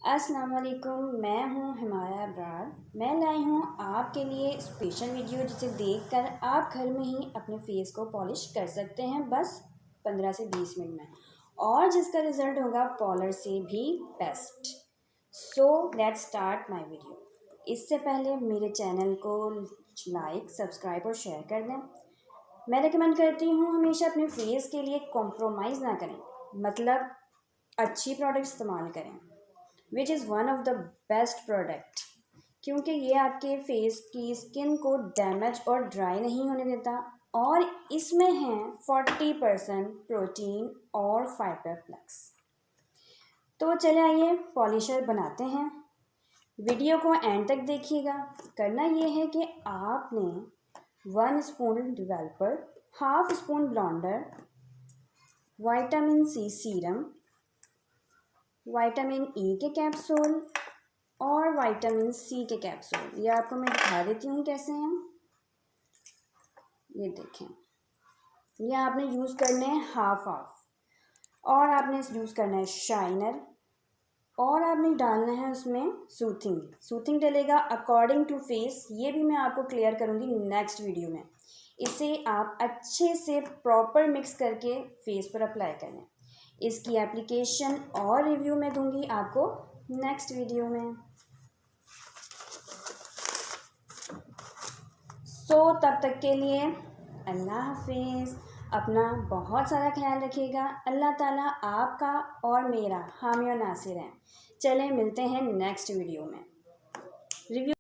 अस्सलाम वालेकुम, मैं हूँ हिमाया अब्रार। मैं लाई हूँ आपके लिए स्पेशल वीडियो जिसे देखकर आप घर में ही अपने फेस को पॉलिश कर सकते हैं बस 15 से 20 मिनट में, और जिसका रिज़ल्ट होगा पॉलर से भी best. So let's start my video. इससे पहले मेरे चैनल को लाइक, सब्सक्राइब और शेयर कर दें। मैं रिकमेंड करती हूँ हमेशा अपने फेस के लिए कॉम्प्रोमाइज़ ना करें, मतलब अच्छी प्रोडक्ट इस्तेमाल करें, which is one of the best product, क्योंकि ये आपके फेस की स्किन को डैमेज और ड्राई नहीं होने देता, और इसमें है 40% प्रोटीन और फाइबर प्लस। तो चले आइए पॉलिशर बनाते हैं। वीडियो को एंड तक देखिएगा। करना ये है कि आपने 1 spoon developer, half spoon blonder, vitamin C serum, vitamin E के कैप्सूल और विटामिन सी के कैप्सूल, ये आपको मैं दिखा देती हूँ कैसे हैं। ये देखें, ये आपने यूज़ करने हैं हाफ हाफ, और आपने यूज़ करना है शाइनर, और आपने डालना है उसमें सूथिंग डलेगा अकॉर्डिंग टू फेस। ये भी मैं आपको क्लियर करूँगी नेक्स्ट वीडियो में। इसे आप अच्छे से प्रॉपर मिक्स करके फेस पर अप्लाई करें। इसकी एप्लीकेशन और रिव्यू मैं दूंगी आपको नेक्स्ट वीडियो में। तब तक के लिए अल्लाह हाफिज़। अपना बहुत सारा ख्याल रखिएगा। अल्लाह ताला आपका और मेरा हामी और नासिर हैं। चलें, मिलते हैं नेक्स्ट वीडियो में। रिव्यू